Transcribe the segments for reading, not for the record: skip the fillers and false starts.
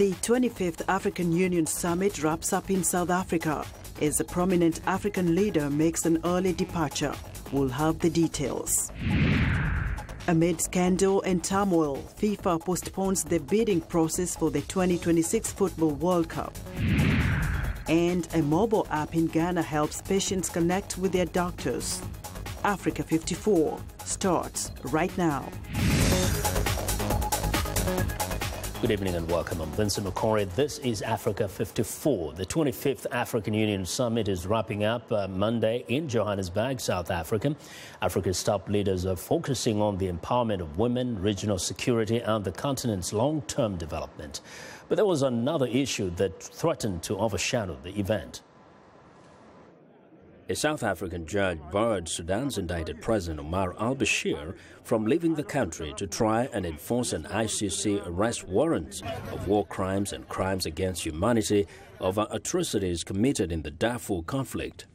The 25th African Union Summit wraps up in South Africa as a prominent African leader makes an early departure. We'll have the details. Amid scandal and turmoil, FIFA postpones the bidding process for the 2026 Football World Cup. And a mobile app in Ghana helps patients connect with their doctors. Africa 54 starts right now. Good evening and welcome. I'm Vincent Makori. This is Africa 54. The 25th African Union Summit is wrapping up Monday in Johannesburg, South Africa. Africa's top leaders are focusing on the empowerment of women, regional security and the continent's long-term development. But there was another issue that threatened to overshadow the event. A South African judge barred Sudan's indicted President Omar al-Bashir from leaving the country to try and enforce an ICC arrest warrant of war crimes and crimes against humanity over atrocities committed in the Darfur conflict.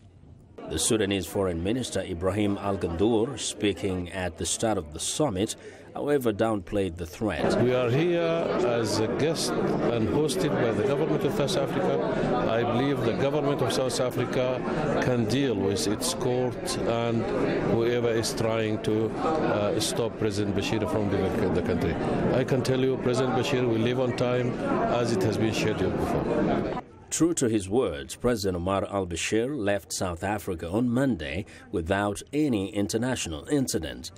The Sudanese Foreign Minister Ibrahim Al-Gandour, speaking at the start of the summit, however, downplayed the threat. We are here as a guest and hosted by the government of South Africa. I believe the government of South Africa can deal with its court and whoever is trying to stop President Bashir from leaving the country. I can tell you President Bashir will leave on time as it has been scheduled before. True to his words, President Omar al-Bashir left South Africa on Monday without any international incident.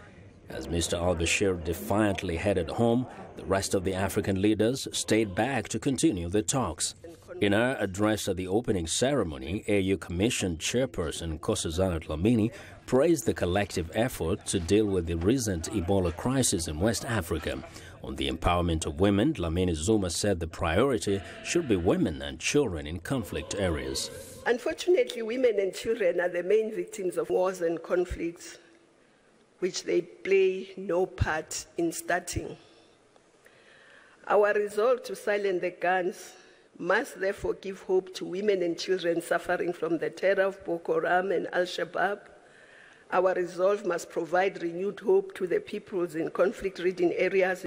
As Mr. al-Bashir defiantly headed home, the rest of the African leaders stayed back to continue the talks. In her address at the opening ceremony, AU Commission Chairperson Nkosazana Dlamini praised the collective effort to deal with the recent Ebola crisis in West Africa. On the empowerment of women, Dlamini Zuma said the priority should be women and children in conflict areas. Unfortunately, women and children are the main victims of wars and conflicts, which they play no part in starting. Our resolve to silence the guns must therefore give hope to women and children suffering from the terror of Boko Haram and Al-Shabaab. Our resolve must provide renewed hope to the peoples in conflict-ridden areas.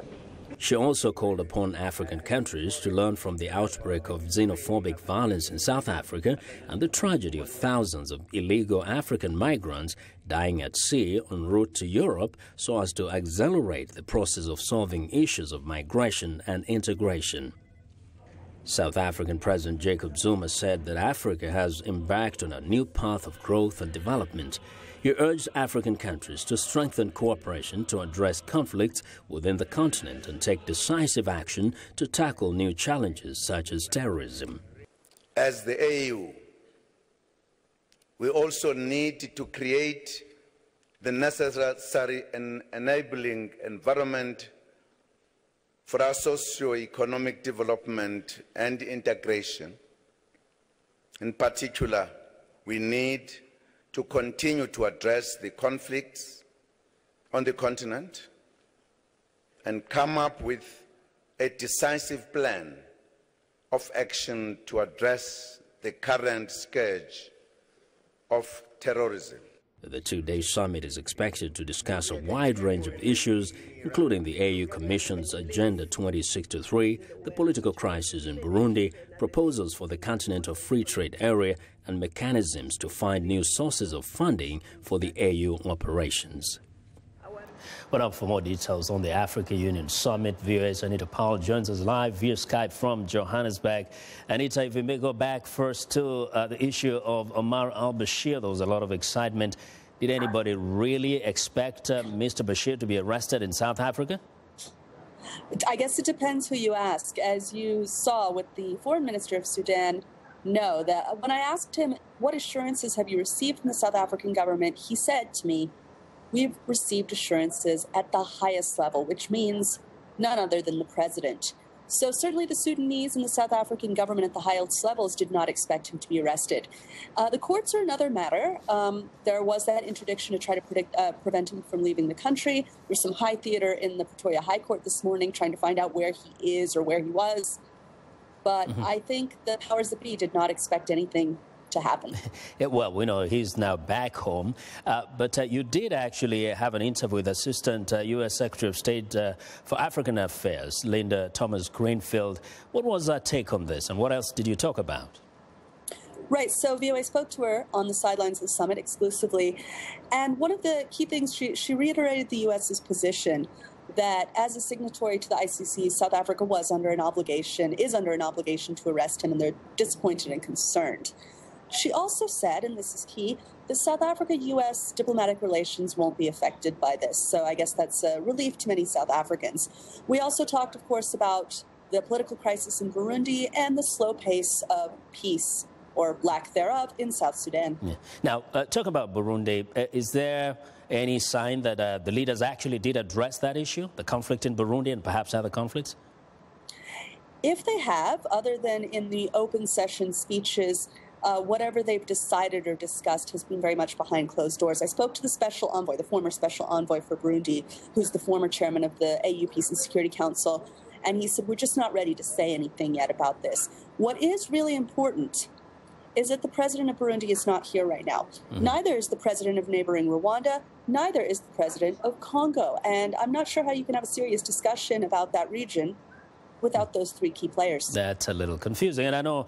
She also called upon African countries to learn from the outbreak of xenophobic violence in South Africa and the tragedy of thousands of illegal African migrants dying at sea en route to Europe so as to accelerate the process of solving issues of migration and integration. South African President Jacob Zuma said that Africa has embarked on a new path of growth and development. He urged African countries to strengthen cooperation to address conflicts within the continent and take decisive action to tackle new challenges such as terrorism. As the AU, we also need to create the necessary and enabling environment for our socio-economic development and integration. In particular, we need to continue to address the conflicts on the continent and come up with a decisive plan of action to address the current scourge of terrorism. The two-day summit is expected to discuss a wide range of issues, including the AU Commission's Agenda 2063, the political crisis in Burundi, proposals for the Continental Free Trade Area, and mechanisms to find new sources of funding for the AU operations. But up for more details on the Africa Union Summit, viewers, Anita Powell joins us live via Skype from Johannesburg. Anita, if we may go back first to the issue of Omar al-Bashir, there was a lot of excitement. Did anybody really expect Mr. Bashir to be arrested in South Africa? I guess it depends who you ask. As you saw with the foreign minister of Sudan, no. When I asked him, what assurances have you received from the South African government, he said to me, we've received assurances at the highest level, which means none other than the president. So certainly the Sudanese and the South African government at the highest levels did not expect him to be arrested. The courts are another matter. There was that interdiction to try to prevent him from leaving the country. There's some high theater in the Pretoria High Court this morning trying to find out where he is or where he was. But I think the powers that be did not expect anything to happen. Yeah, well, we know he's now back home, but you did actually have an interview with Assistant U.S. Secretary of State for African Affairs, Linda Thomas-Greenfield. What was her take on this, and what else did you talk about? Right, so VOA spoke to her on the sidelines of the summit exclusively, and one of the key things, she reiterated the U.S.'s position that as a signatory to the ICC, South Africa is under an obligation to arrest him, and they're disappointed and concerned. She also said, and this is key, that South Africa-U.S. diplomatic relations won't be affected by this. So I guess that's a relief to many South Africans. We also talked, of course, about the political crisis in Burundi and the slow pace of peace, or lack thereof, in South Sudan. Yeah. Now, talk about Burundi. Is there any sign that the leaders actually did address that issue, the conflict in Burundi and perhaps other conflicts? If they have, other than in the open session speeches, whatever they've decided or discussed has been very much behind closed doors. I spoke to the special envoy, the former special envoy for Burundi, who's the former chairman of the AU Peace and Security Council, and he said, we're just not ready to say anything yet about this. What is really important is that the president of Burundi is not here right now. Mm-hmm. Neither is the president of neighboring Rwanda, neither is the president of Congo. And I'm not sure how you can have a serious discussion about that region without those three key players. That's a little confusing. And I know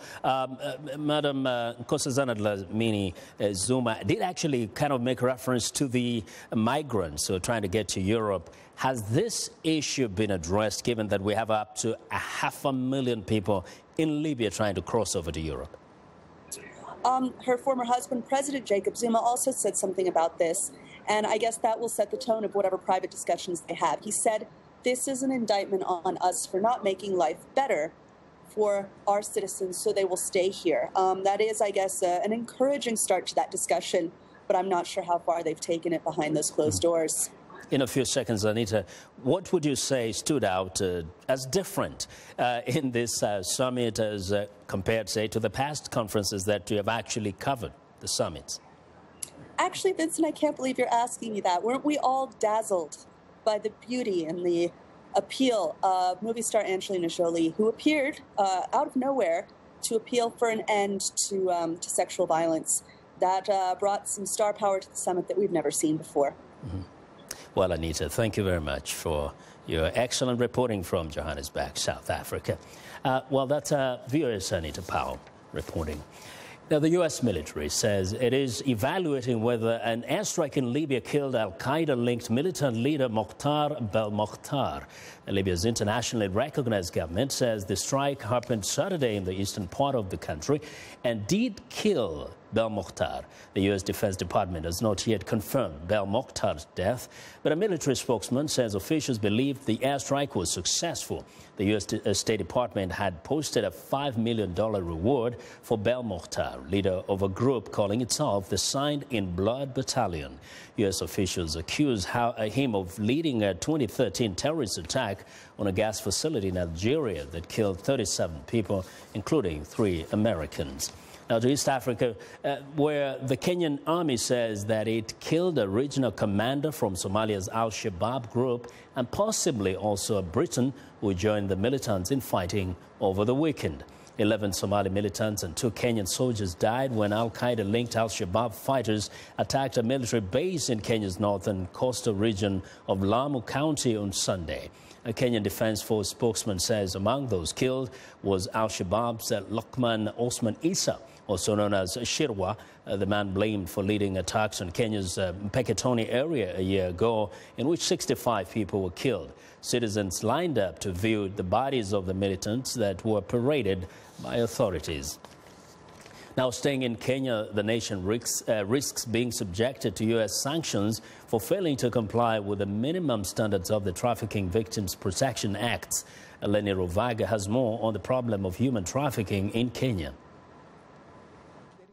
Madam Nkosazana Dlamini Zuma did actually kind of make reference to the migrants who are trying to get to Europe. Has this issue been addressed, given that we have up to 500,000 people in Libya trying to cross over to Europe? Her former husband, President Jacob Zuma, also said something about this, and I guess that will set the tone of whatever private discussions they have. He said, this is an indictment on us for not making life better for our citizens, so they will stay here. That is, I guess, an encouraging start to that discussion, but I'm not sure how far they've taken it behind those closed doors. In a few seconds, Anita, what would you say stood out as different in this summit as compared, say, to the past conferences that you have actually covered, the summits? Actually, Vincent, I can't believe you're asking me that. Weren't we all dazzled by the beauty and the appeal of movie star Angelina Jolie, who appeared out of nowhere to appeal for an end to sexual violence? That brought some star power to the summit that we've never seen before. Mm-hmm. Well, Anita, thank you very much for your excellent reporting from Johannesburg, South Africa. Well, that's VOA's Anita Powell reporting. Now, the U.S. military says it is evaluating whether an airstrike in Libya killed al-Qaeda-linked militant leader Mokhtar Belmokhtar. Libya's internationally recognized government says the strike happened Saturday in the eastern part of the country and did kill Belmokhtar. The U.S. Defense Department has not yet confirmed Belmokhtar's death, but a military spokesman says officials believe the airstrike was successful. The U.S. State Department had posted a $5 million reward for Belmokhtar, leader of a group calling itself the Signed in Blood Battalion. U.S. officials accuse him of leading a 2013 terrorist attack on a gas facility in Algeria that killed 37 people, including 3 Americans. Now to East Africa, where the Kenyan army says that it killed a regional commander from Somalia's Al-Shabaab group and possibly also a Briton who joined the militants in fighting over the weekend. 11 Somali militants and 2 Kenyan soldiers died when Al-Qaeda-linked Al-Shabaab fighters attacked a military base in Kenya's northern coastal region of Lamu County on Sunday. A Kenyan Defense Force spokesman says among those killed was Al-Shabaab's Lokman Osman Isa, also known as Shirwa, the man blamed for leading attacks on Kenya's Mpeketoni area a year ago, in which 65 people were killed. Citizens lined up to view the bodies of the militants that were paraded by authorities. Now, staying in Kenya, the nation risks being subjected to U.S. sanctions for failing to comply with the minimum standards of the Trafficking Victims Protection Act. Eleni Ruvaga has more on the problem of human trafficking in Kenya.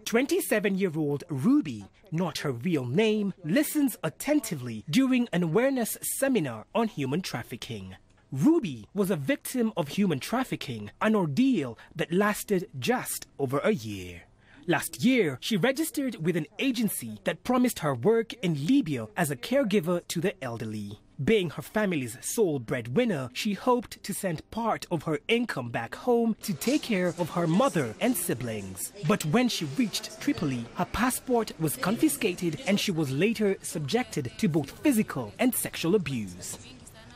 27-year-old Ruby, not her real name, listens attentively during an awareness seminar on human trafficking. Ruby was a victim of human trafficking, an ordeal that lasted just over a year. Last year, she registered with an agency that promised her work in Libya as a caregiver to the elderly. Being her family's sole breadwinner, she hoped to send part of her income back home to take care of her mother and siblings. But when she reached Tripoli, her passport was confiscated and she was later subjected to both physical and sexual abuse.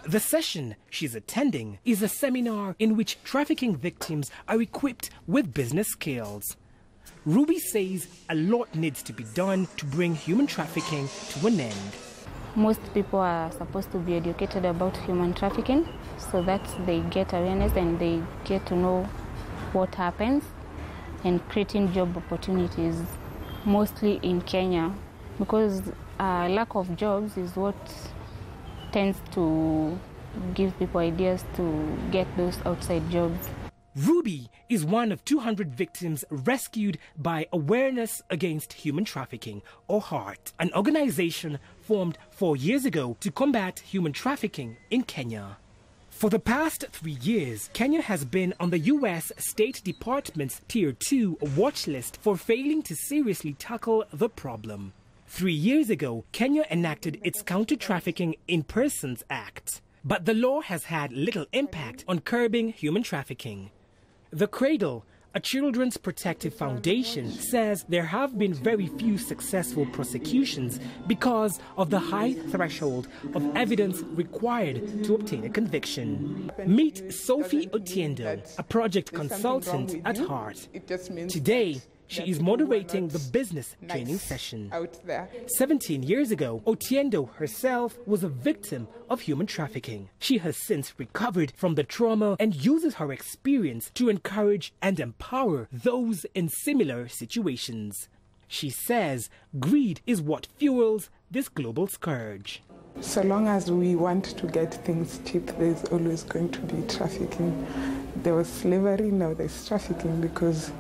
The session she's attending is a seminar in which trafficking victims are equipped with business skills. Ruby says a lot needs to be done to bring human trafficking to an end. Most people are supposed to be educated about human trafficking so that they get awareness and they get to know what happens, and creating job opportunities, mostly in Kenya, because lack of jobs is what tends to give people ideas to get those outside jobs. Ruby is one of 200 victims rescued by Awareness Against Human Trafficking, or HEART, an organization formed 4 years ago to combat human trafficking in Kenya. For the past 3 years, Kenya has been on the U.S. State Department's Tier 2 watch list for failing to seriously tackle the problem. 3 years ago, Kenya enacted its Counter-Trafficking in Persons Act, but the law has had little impact on curbing human trafficking. The Cradle, a children's protective foundation, says there have been very few successful prosecutions because of the high threshold of evidence required to obtain a conviction. Meet Sophie Otiendo, a project consultant at HEART. Today, she is moderating the business training session. 17 years ago, Otiendo herself was a victim of human trafficking. She has since recovered from the trauma and uses her experience to encourage and empower those in similar situations. She says greed is what fuels this global scourge. So long as we want to get things cheap, there's always going to be trafficking. There was slavery, now there's trafficking, because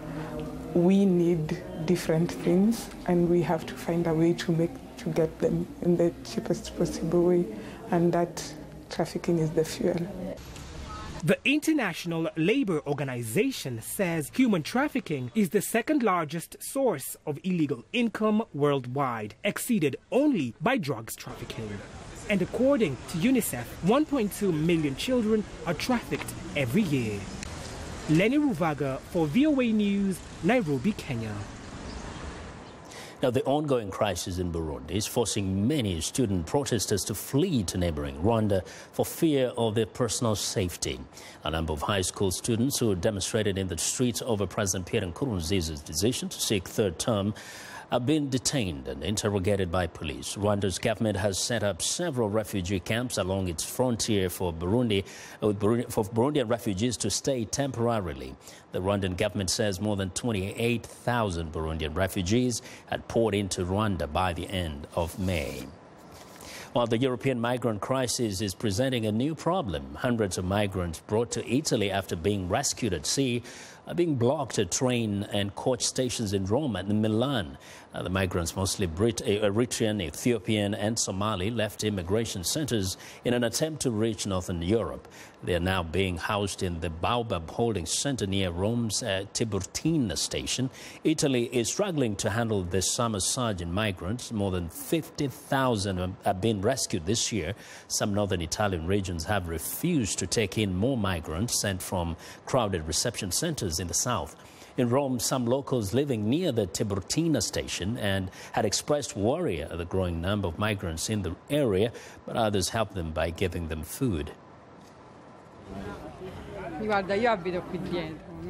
we need different things and we have to find a way to get them in the cheapest possible way, and that trafficking is the fuel. The International Labour Organization says human trafficking is the second largest source of illegal income worldwide, exceeded only by drugs trafficking. And according to UNICEF, 1.2 million children are trafficked every year. Lenny Ruvaga for VOA News, Nairobi, Kenya. Now, the ongoing crisis in Burundi is forcing many student protesters to flee to neighboring Rwanda for fear of their personal safety. A number of high school students who demonstrated in the streets over President Pierre Nkurunziza's decision to seek third term have been detained and interrogated by police. Rwanda's government has set up several refugee camps along its frontier for Burundian refugees to stay temporarily. The Rwandan government says more than 28,000 Burundian refugees had poured into Rwanda by the end of May. While the European migrant crisis is presenting a new problem, hundreds of migrants brought to Italy after being rescued at sea are being blocked at train and coach stations in Rome and Milan. The migrants, mostly Eritrean, Ethiopian and Somali, left immigration centers in an attempt to reach northern Europe. They are now being housed in the Baobab Holding Center near Rome's Tiburtina station. Italy is struggling to handle this summer surge in migrants. More than 50,000 have been rescued this year. Some northern Italian regions have refused to take in more migrants sent from crowded reception centers in the south. In Rome, some locals living near the Tiburtina station and had expressed worry at the growing number of migrants in the area, but others helped them by giving them food.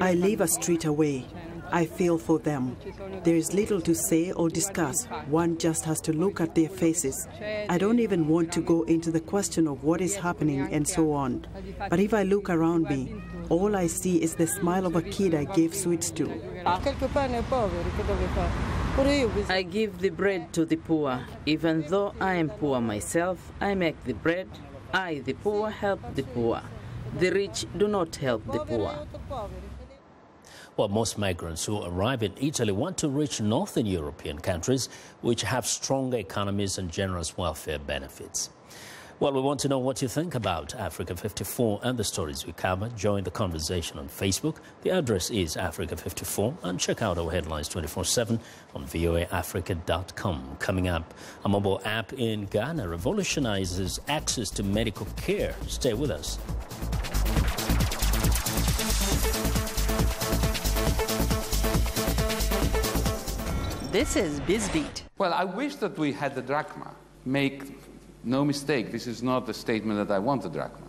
I live a street away. I feel for them. There is little to say or discuss. One just has to look at their faces. I don't even want to go into the question of what is happening and so on. But if I look around me, all I see is the smile of a kid I gave sweets to. I give the bread to the poor. Even though I am poor myself, I make the bread. I, the poor, help the poor. The rich do not help the poor. Well, most migrants who arrive in Italy want to reach northern European countries, which have stronger economies and generous welfare benefits. Well, we want to know what you think about Africa 54 and the stories we cover. Join the conversation on Facebook. The address is Africa54, and check out our headlines 24/7 on voaafrica.com. Coming up, a mobile app in Ghana revolutionizes access to medical care. Stay with us. This is BizBeat. Well, I wish that we had the drachma. Make no mistake, this is not the statement that I want the drachma.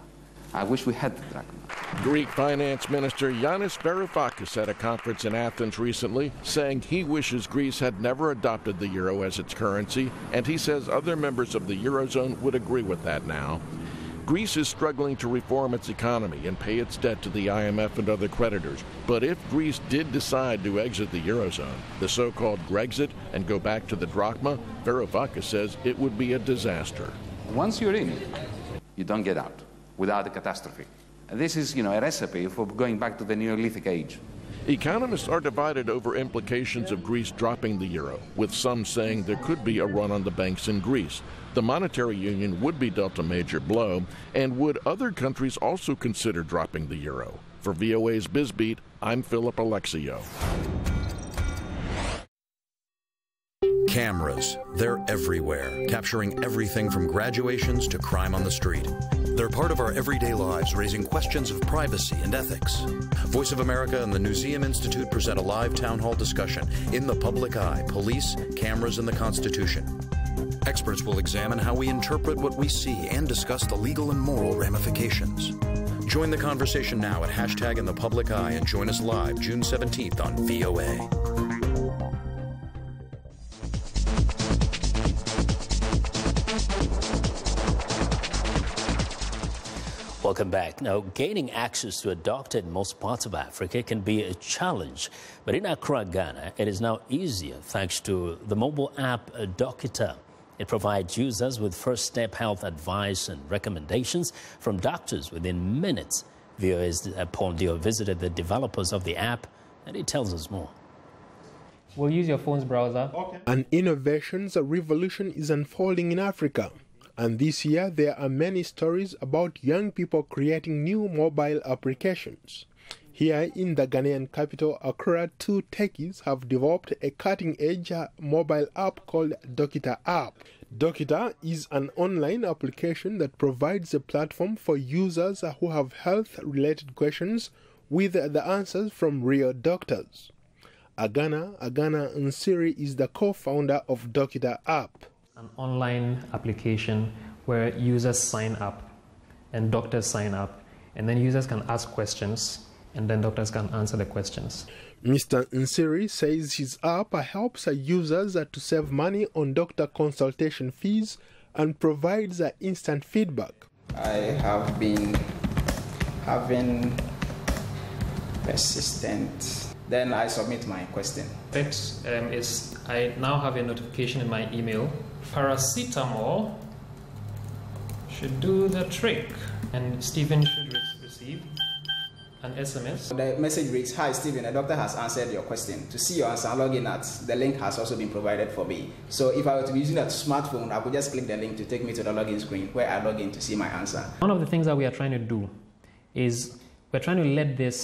I wish we had the drachma. Greek Finance Minister Yanis Varoufakis at a conference in Athens recently, saying he wishes Greece had never adopted the euro as its currency, and he says other members of the eurozone would agree with that now. Greece is struggling to reform its economy and pay its debt to the IMF and other creditors. But if Greece did decide to exit the eurozone, the so-called Grexit, and go back to the drachma, Varoufakis says it would be a disaster. Once you're in, you don't get out without a catastrophe. And this is, a recipe for going back to the Neolithic age. Economists are divided over implications of Greece dropping the euro, with some saying there could be a run on the banks in Greece. The monetary union would be dealt a major blow, and would other countries also consider dropping the euro? For VOA's BizBeat, I'm Philip Alexio. Cameras, they're everywhere, capturing everything from graduations to crime on the street. They're part of our everyday lives, raising questions of privacy and ethics. Voice of America and the Newseum Institute present a live town hall discussion, In the Public Eye, Police, Cameras, and the Constitution. Experts will examine how we interpret what we see and discuss the legal and moral ramifications. Join the conversation now at #InThePublicEye and join us live June 17th on VOA. Welcome back. Now, gaining access to a doctor in most parts of Africa can be a challenge, but in Accra, Ghana, it is now easier thanks to the mobile app Dokita. It provides users with first-step health advice and recommendations from doctors within minutes. VOA's Paul Dio visited the developers of the app, and he tells us more. We'll use your phone's browser. Okay. An innovations revolution is unfolding in Africa. And this year, there are many stories about young people creating new mobile applications. Here in the Ghanaian capital, Accra, two techies have developed a cutting-edge mobile app called Dokita app. Dokita is an online application that provides a platform for users who have health-related questions with the answers from real doctors. Agana Nsiri is the co-founder of Dokita app. An online application where users sign up and doctors sign up, and then users can ask questions and then doctors can answer the questions. Mr. Nsiri says his app helps users to save money on doctor consultation fees and provides instant feedback. I have been having persistent. Then I submit my question. I now have a notification in my email. Paracetamol should do the trick, and Stephen should receive an SMS. The message reads, "Hi Stephen, a doctor has answered your question. To see your answer, log in at the link has also been provided for me." So if I were to be using a smartphone, I could just click the link to take me to the login screen where I log in to see my answer. One of the things that we are trying to do is we're trying to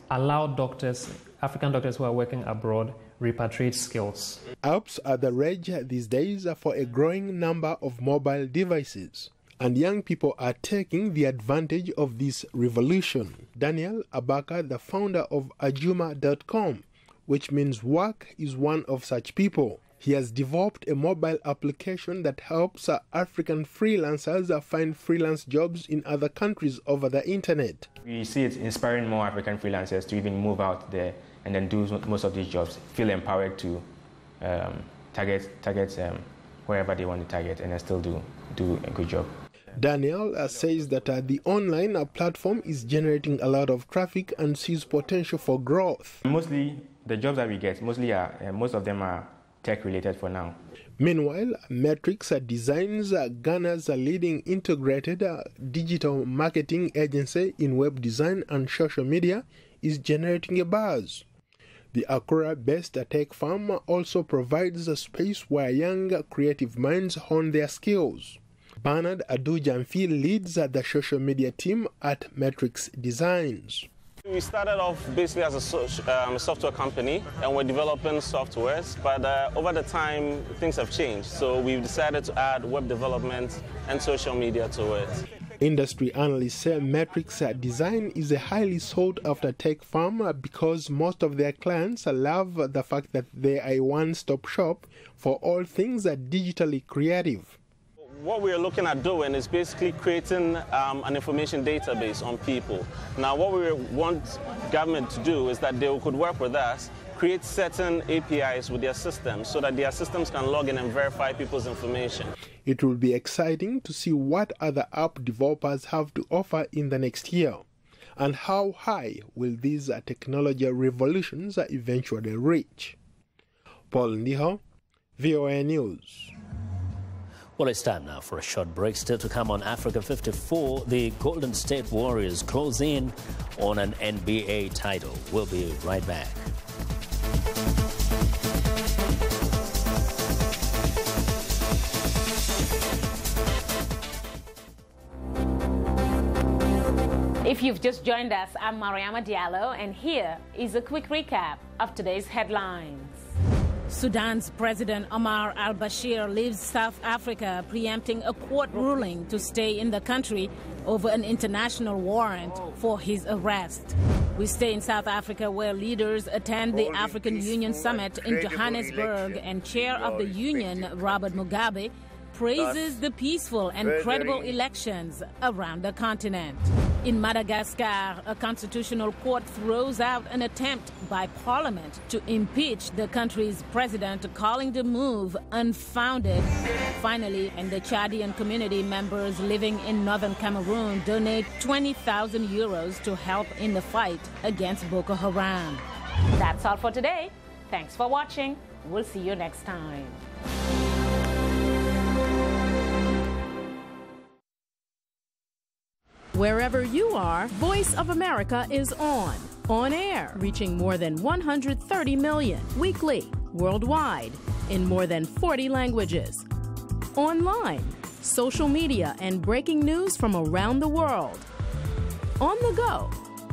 allow doctors, African doctors who are working abroad, repatriate skills. Apps are the rage these days for a growing number of mobile devices, and young people are taking the advantage of this revolution. Daniel Abaka, the founder of Ajuma.com, which means work, is one of such people. He has developed a mobile application that helps African freelancers find freelance jobs in other countries over the internet. We see it inspiring more African freelancers to even move out there and then do most of these jobs, feel empowered to target wherever they want to target and then still do a good job. Daniel says that the online platform is generating a lot of traffic and sees potential for growth. Mostly the jobs that we get, most of them are tech-related for now. Meanwhile, Metrics Designs, Ghana's leading integrated digital marketing agency in web design and social media, is generating a buzz. The Accra-based tech firm also provides a space where young creative minds hone their skills. Bernard Adujanfi leads the social media team at Matrix Designs. We started off basically as a software company, and we're developing softwares, but over the time things have changed, so we've decided to add web development and social media to it. Industry analysts say Matrix Design is a highly sought-after tech firm because most of their clients love the fact that they are a one-stop shop for all things digitally creative. What we're looking at doing is basically creating an information database on people. Now, what we want government to do is that they could work with us, create certain APIs with their systems so that their systems can log in and verify people's information. It will be exciting to see what other app developers have to offer in the next year, and how high will these technology revolutions eventually reach. Paul Ndiho, VOA News. Well, it's time now for a short break. Still to come on Africa 54, the Golden State Warriors close in on an NBA title. We'll be right back. If you've just joined us, I'm Mariama Diallo, and here is a quick recap of today's headlines. Sudan's President Omar al-Bashir leaves South Africa, preempting a court ruling to stay in the country over an international warrant for his arrest. We stay in South Africa, where leaders attend the African Union Summit in Johannesburg, and Chair of the Union, Robert Mugabe, praises the peaceful and credible elections around the continent. In Madagascar, a constitutional court throws out an attempt by parliament to impeach the country's president, calling the move unfounded. Finally, and the Chadian community members living in northern Cameroon donate 20,000 euros to help in the fight against Boko Haram. That's all for today. Thanks for watching. We'll see you next time. Wherever you are, Voice of America is on air, reaching more than 130 million weekly, worldwide, in more than 40 languages. Online, social media, and breaking news from around the world. On the go,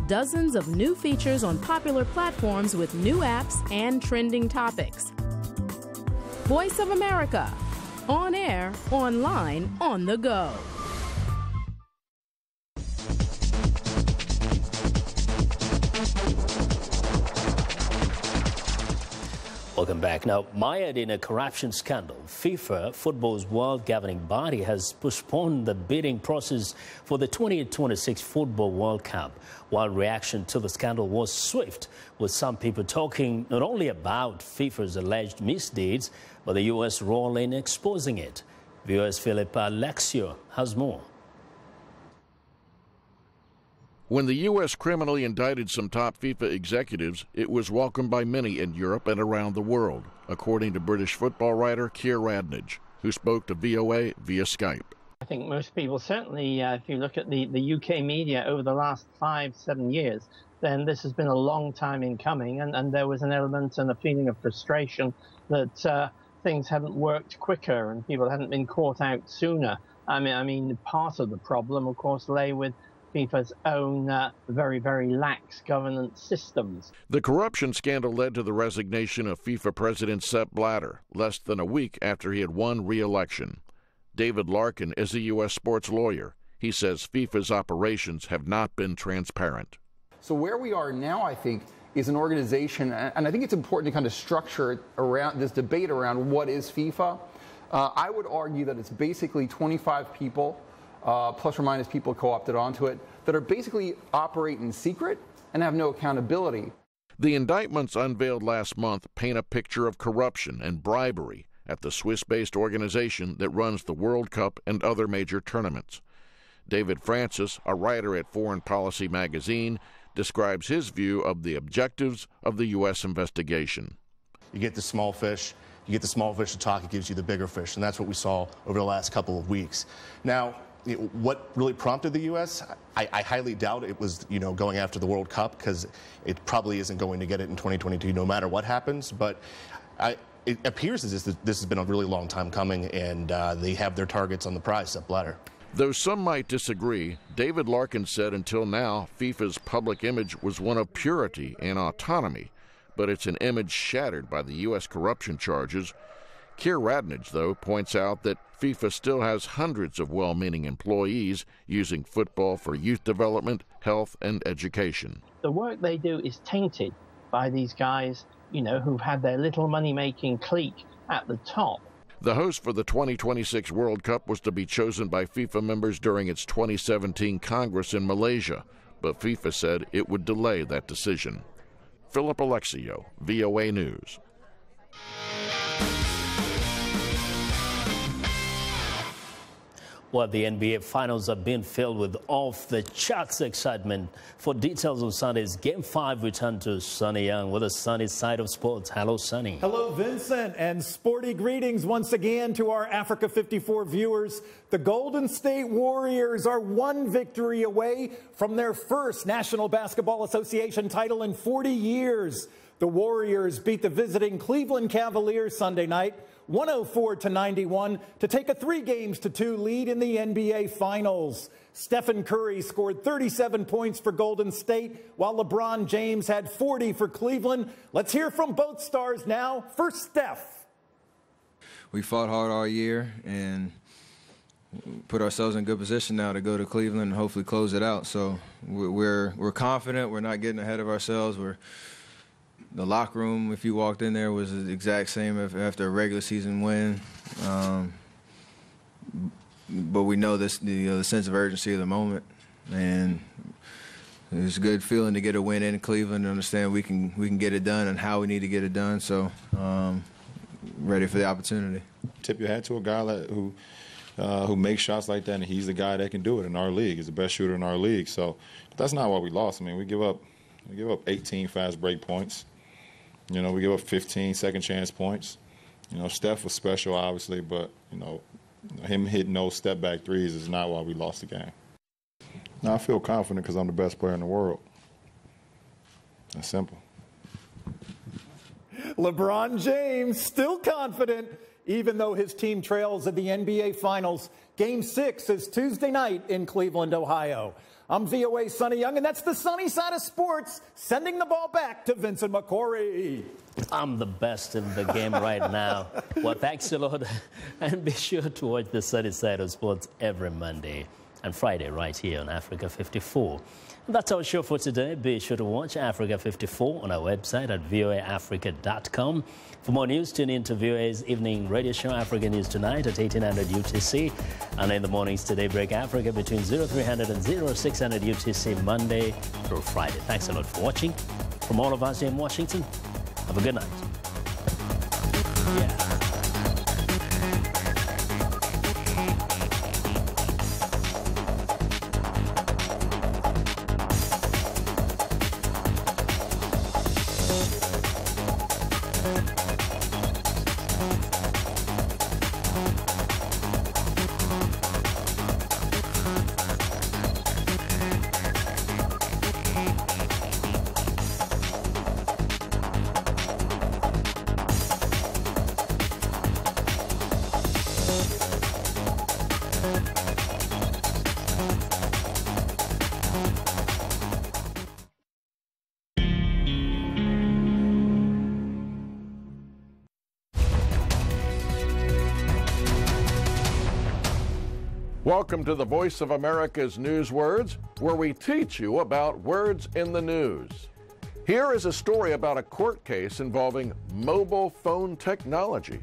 dozens of new features on popular platforms with new apps and trending topics. Voice of America, on air, online, on the go. Welcome back. Now, mired in a corruption scandal, FIFA, football's world governing body, has postponed the bidding process for the 2026 Football World Cup. While reaction to the scandal was swift, with some people talking not only about FIFA's alleged misdeeds, but the U.S. role in exposing it. VOA's Philip Alexio has more. When the U.S. criminally indicted some top FIFA executives, it was welcomed by many in Europe and around the world, according to British football writer Keir Radnage, who spoke to VOA via Skype. I think most people, certainly if you look at the UK media over the last 5-7 years, then this has been a long time in coming, and there was an element and a feeling of frustration that things hadn't worked quicker and people hadn't been caught out sooner. I mean, part of the problem, of course, lay with FIFA's own very, very lax governance systems. The corruption scandal led to the resignation of FIFA President Sepp Blatter less than a week after he had won re-election. David Larkin is a U.S. sports lawyer. He says FIFA's operations have not been transparent. So where we are now, I think, is an organization, and I think it's important to kind of structure it around this debate around what is FIFA. I would argue that it's basically 25 people, plus or minus people co-opted onto it, that are basically operate in secret and have no accountability. The indictments unveiled last month paint a picture of corruption and bribery at the Swiss-based organization that runs the World Cup and other major tournaments. David Francis, a writer at Foreign Policy magazine, describes his view of the objectives of the U.S. investigation. You get the small fish. You get the small fish to talk, it gives you the bigger fish, and that's what we saw over the last couple of weeks. Now, what really prompted the U.S.? I highly doubt it was, going after the World Cup, because it probably isn't going to get it in 2022 no matter what happens. But it appears as if this has been a really long time coming, and they have their targets on the prize up ladder. Though some might disagree, David Larkin said until now FIFA's public image was one of purity and autonomy, but it's an image shattered by the U.S. corruption charges. Keir Radnage, though, points out that FIFA still has hundreds of well-meaning employees using football for youth development, health, and education. The work they do is tainted by these guys, you know, who've had their little money-making clique at the top. The host for the 2026 World Cup was to be chosen by FIFA members during its 2017 Congress in Malaysia, but FIFA said it would delay that decision. Philip Alexio, VOA News. Well, the NBA Finals have been filled with off-the-charts excitement. For details of Sunday's Game 5, we turn to Sonny Young with the Sunny Side of Sports. Hello, Sonny. Hello, Vincent, and sporty greetings once again to our Africa 54 viewers. The Golden State Warriors are one victory away from their first National Basketball Association title in 40 years. The Warriors beat the visiting Cleveland Cavaliers Sunday night, 104-91, to take a 3-2 lead in the NBA Finals. Stephen Curry scored 37 points for Golden State, while LeBron James had 40 for Cleveland. Let's hear from both stars now. First, Steph. We fought hard all year and put ourselves in good position now to go to Cleveland and hopefully close it out. So we're confident. We're not getting ahead of ourselves. The locker room, if you walked in there, was the exact same after a regular season win. But we know this, the sense of urgency of the moment, and it's a good feeling to get a win in Cleveland and understand we can get it done and how we need to get it done. So, ready for the opportunity. Tip your hat to a guy who makes shots like that, and he's the guy that can do it in our league. He's the best shooter in our league. So, but that's not why we lost. I mean, we give up 18 fast break points. You know, we give up 15 second chance points. You know, Steph was special, obviously, but, you know, him hitting those step back threes is not why we lost the game. Now, I feel confident because I'm the best player in the world. That's simple. LeBron James still confident, even though his team trails at the NBA Finals. Game 6 is Tuesday night in Cleveland, Ohio. I'm VOA Sonny Young, and that's the Sunny Side of Sports, sending the ball back to Vincent Makori. I'm the best in the game right now. Well, thanks a lot. And be sure to watch the Sunny Side of Sports every Monday and Friday right here on Africa 54. That's our show for today. Be sure to watch Africa 54 on our website at voaafrica.com. For more news, tune in to VOA's evening radio show, Africa News Tonight at 1800 UTC. And in the mornings to Daybreak Africa between 0300 and 0600 UTC, Monday through Friday. Thanks a lot for watching. From all of us here in Washington, have a good night. Yeah. Welcome to the Voice of America's News Words, where we teach you about words in the news. Here is a story about a court case involving mobile phone technology.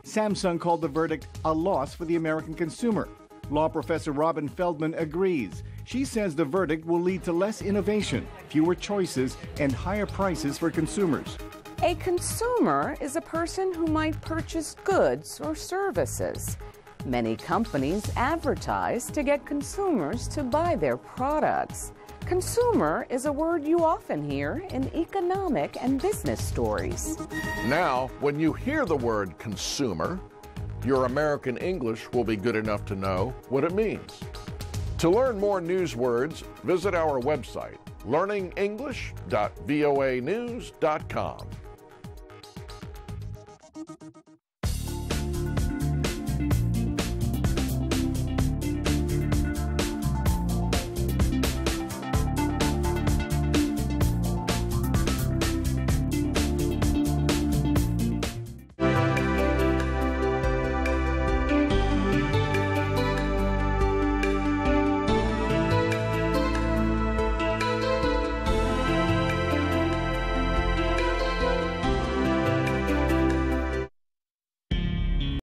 Samsung called the verdict a loss for the American consumer. Law professor Robin Feldman agrees. She says the verdict will lead to less innovation, fewer choices, and higher prices for consumers. A consumer is a person who might purchase goods or services. Many companies advertise to get consumers to buy their products. Consumer is a word you often hear in economic and business stories. Now, when you hear the word consumer, your American English will be good enough to know what it means. To learn more news words, visit our website, learningenglish.voanews.com. you.